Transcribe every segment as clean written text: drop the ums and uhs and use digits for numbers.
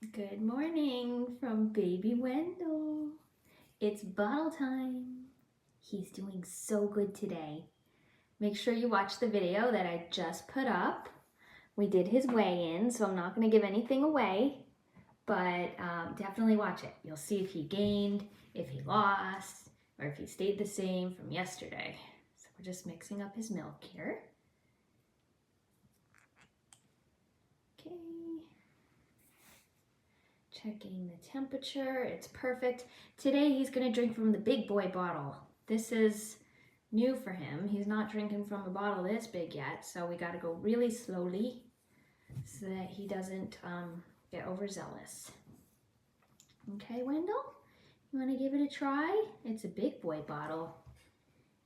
Good morning from baby Wendell. It's bottle time. He's doing so good today. Make sure you watch the video that I just put up. We did his weigh-in, so I'm not going to give anything away, but definitely watch it. You'll see if he gained, if he lost, or if he stayed the same from yesterday. So we're just mixing up his milk here. Okay. Checking the temperature, it's perfect. Today he's gonna drink from the big boy bottle. This is new for him. He's not drinking from a bottle this big yet, so we gotta go really slowly so that he doesn't get overzealous. Okay, Wendell, you wanna give it a try? It's a big boy bottle.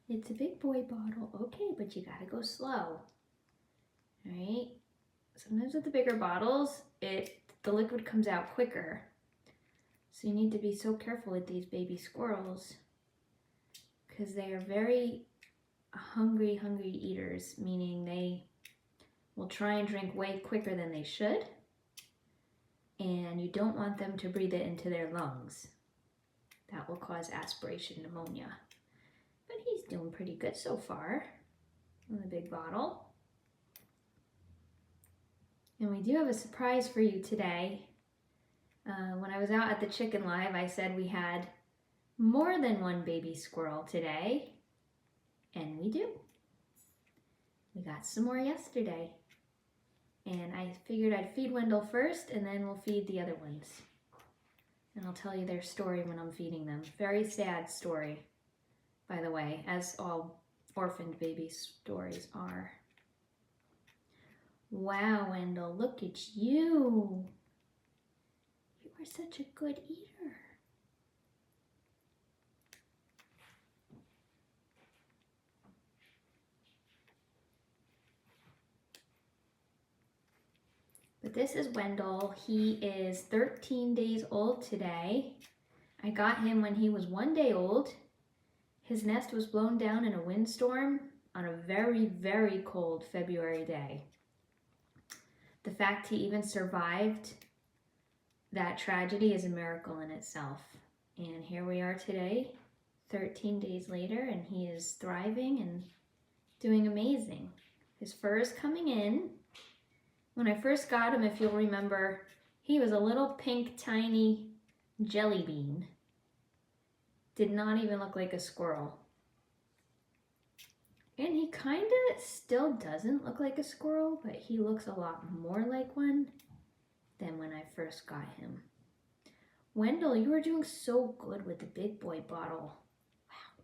It's a big boy bottle. Okay, but you gotta go slow. All right, sometimes with the bigger bottles, the liquid comes out quicker. So you need to be so careful with these baby squirrels because they are very hungry eaters, meaning they will try and drink way quicker than they should. And you don't want them to breathe it into their lungs. That will cause aspiration pneumonia. But he's doing pretty good so far in the big bottle. And we do have a surprise for you today. When I was out at the chicken live, I said we had more than one baby squirrel today, and we do. We got some more yesterday, and I figured I'd feed Wendell first, and then we'll feed the other ones. And I'll tell you their story when I'm feeding them. Very sad story, by the way, as all orphaned baby stories are. Wow, Wendell, look at you. You are such a good eater. But this is Wendell. He is 13 days old today. I got him when he was 1 day old. His nest was blown down in a windstorm on a very cold February day. The fact he even survived that tragedy is a miracle in itself. And here we are today, 13 days later, and he is thriving and doing amazing. His fur is coming in. When I first got him, if you'll remember, he was a little pink, tiny jelly bean. Did not even look like a squirrel. And he kind of still doesn't look like a squirrel, but he looks a lot more like one than when I first got him. Wendell, you are doing so good with the big boy bottle. Wow.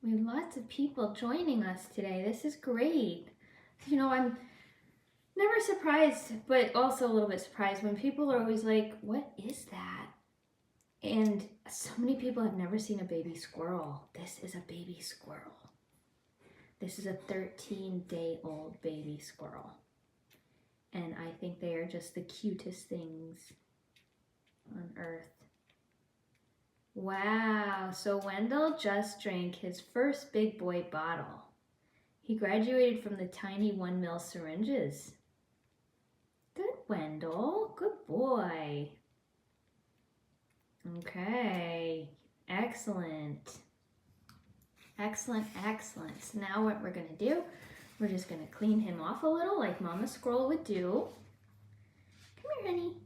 We have lots of people joining us today. This is great. You know, I'm never surprised, but also a little bit surprised when people are always like, what is that? And so many people have never seen a baby squirrel. This is a baby squirrel. This is a 13-day-old baby squirrel. And I think they are just the cutest things on earth. Wow, so Wendell just drank his first big boy bottle. He graduated from the tiny 1 ml syringes. Good, Wendell, good boy. Okay, excellent. Excellent. So now what we're gonna do, we're just gonna clean him off a little like Mama Squirrel would do. Come here, honey.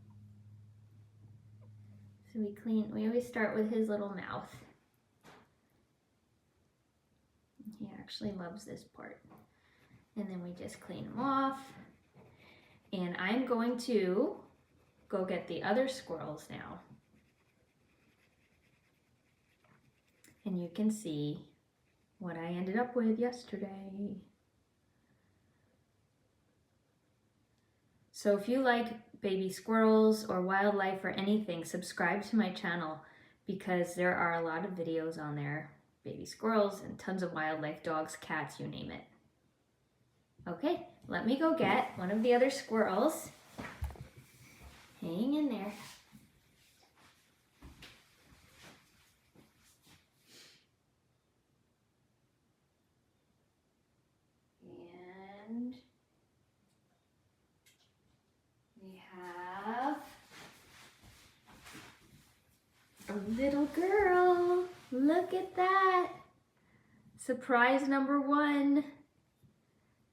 So we always start with his little mouth. He actually loves this part. And then we just clean him off. And I'm going to go get the other squirrels now. And you can see what I ended up with yesterday. So if you like baby squirrels or wildlife or anything, subscribe to my channel because there are a lot of videos on there. Baby squirrels and tons of wildlife, dogs, cats, you name it. Okay, let me go get one of the other squirrels. Hang in there. at that. Surprise number one.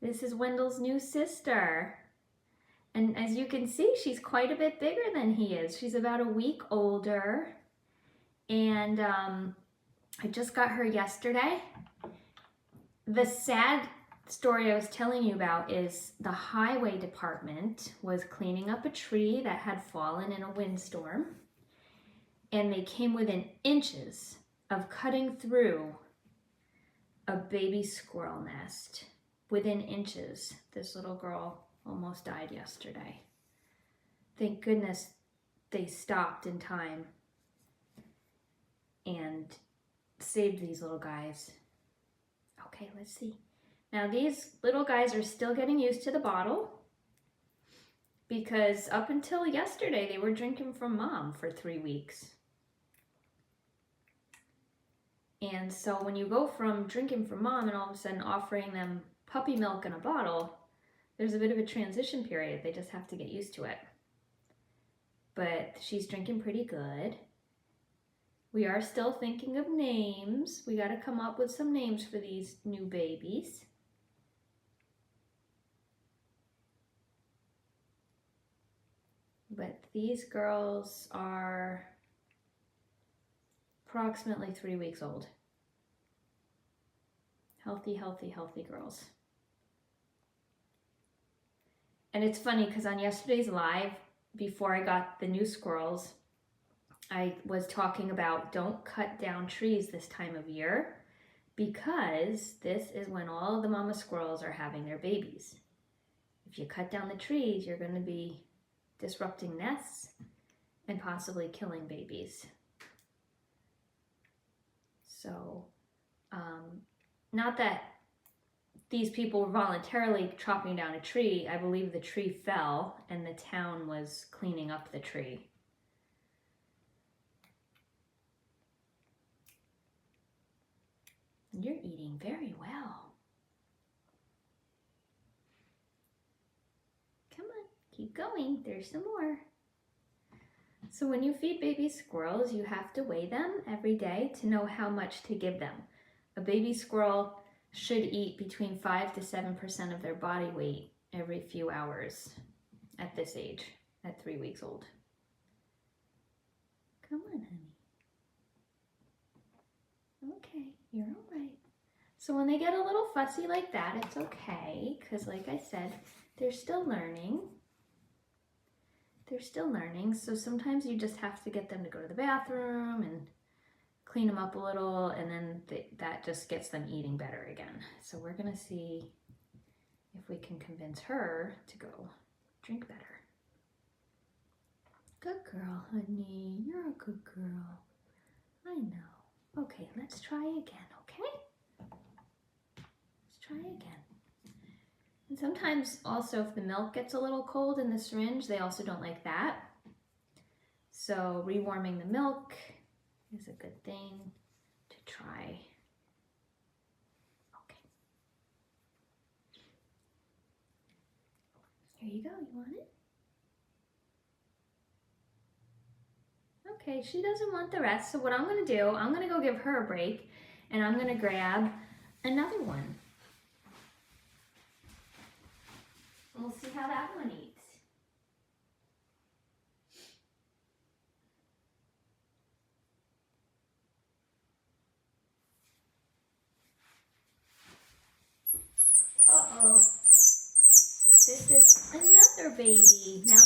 This is Wendell's new sister. And as you can see, she's quite a bit bigger than he is. She's about a week older. And I just got her yesterday. The sad story I was telling you about is the highway department was cleaning up a tree that had fallen in a windstorm. And they came within inches of cutting through a baby squirrel nest. Within inches. This little girl almost died yesterday. Thank goodness they stopped in time and saved these little guys. Okay, let's see. Now these little guys are still getting used to the bottle because up until yesterday they were drinking from mom for 3 weeks. And so when you go from drinking from mom and all of a sudden offering them puppy milk in a bottle, there's a bit of a transition period. They just have to get used to it. But she's drinking pretty good. We are still thinking of names. We got to come up with some names for these new babies. But these girls are approximately 3 weeks old. Healthy, healthy, healthy girls. And it's funny because on yesterday's live, before I got the new squirrels, I was talking about don't cut down trees this time of year because this is when all the mama squirrels are having their babies. If you cut down the trees, you're going to be disrupting nests and possibly killing babies. So, not that these people were voluntarily chopping down a tree. I believe the tree fell and the town was cleaning up the tree. You're eating very well. Come on, keep going. There's some more. So when you feed baby squirrels, you have to weigh them every day to know how much to give them. A baby squirrel should eat between 5 to 7% of their body weight every few hours at this age, at 3 weeks old. Come on, honey. Okay, you're all right. So when they get a little fussy like that, it's okay, because like I said, they're still learning. They're still learning, so sometimes you just have to get them to go to the bathroom and clean them up a little, and then that just gets them eating better again. So we're gonna see if we can convince her to go drink better. Good girl, honey. You're a good girl. I know. Okay, let's try again, okay? Let's try again. And sometimes also if the milk gets a little cold in the syringe, they also don't like that. So rewarming the milk is a good thing to try. Okay. Here you go, you want it? Okay, she doesn't want the rest, so what I'm gonna do, I'm gonna go give her a break and I'm gonna grab another one. We'll see how that one eats. Uh-oh. This is another baby. Now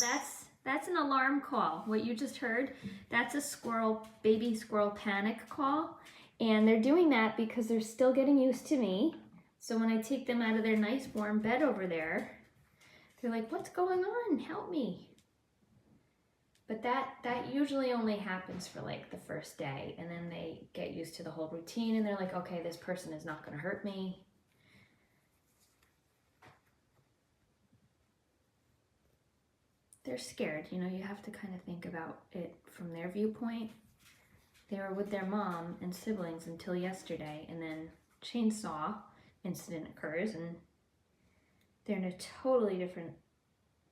that's an alarm call. What you just heard, that's a baby squirrel panic call. And they're doing that because they're still getting used to me. So when I take them out of their nice warm bed over there, they're like, what's going on? Help me. But that usually only happens for like the first day, and then they get used to the whole routine and they're like, okay, this person is not gonna hurt me. They're scared, you know, you have to kind of think about it from their viewpoint. They were with their mom and siblings until yesterday, and then chainsaw incident occurs and they're in a totally different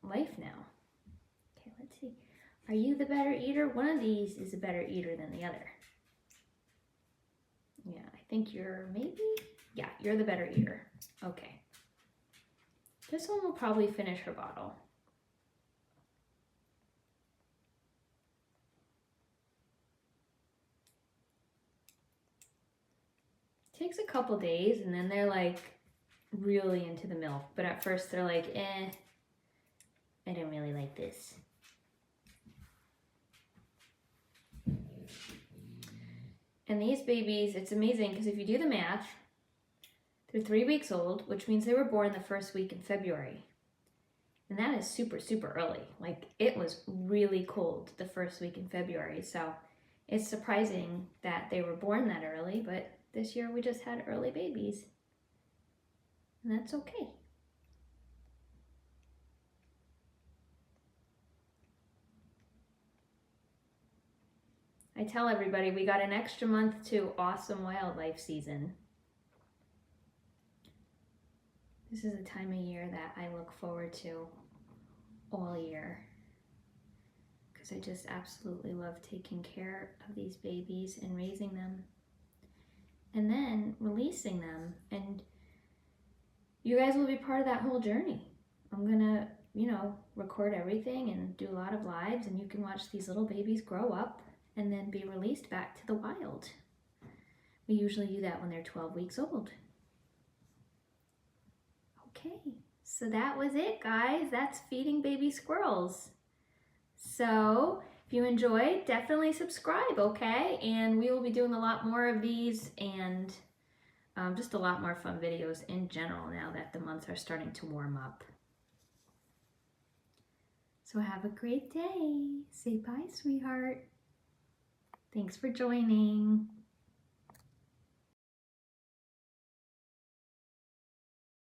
life now. Okay, let's see. Are you the better eater? One of these is a better eater than the other. Yeah, I think you're maybe, yeah, you're the better eater. Okay. This one will probably finish her bottle. Takes a couple days and then they're like really into the milk. But at first they're like, I don't really like this. And these babies, it's amazing because if you do the math, they're 3 weeks old, which means they were born the first week in February. And that is super, super early. Like it was really cold the first week in February. So it's surprising that they were born that early, but this year we just had early babies. And that's okay. I tell everybody we got an extra month to awesome wildlife season. This is a time of year that I look forward to all year because I just absolutely love taking care of these babies and raising them and then releasing them. And you guys will be part of that whole journey. I'm gonna, record everything and do a lot of lives, and you can watch these little babies grow up and then be released back to the wild. We usually do that when they're 12 weeks old. Okay, so that was it, guys. That's feeding baby squirrels. So if you enjoyed, definitely subscribe, okay? And we will be doing a lot more of these and just a lot more fun videos in general now that the months are starting to warm up. So have a great day. Say bye, sweetheart. Thanks for joining.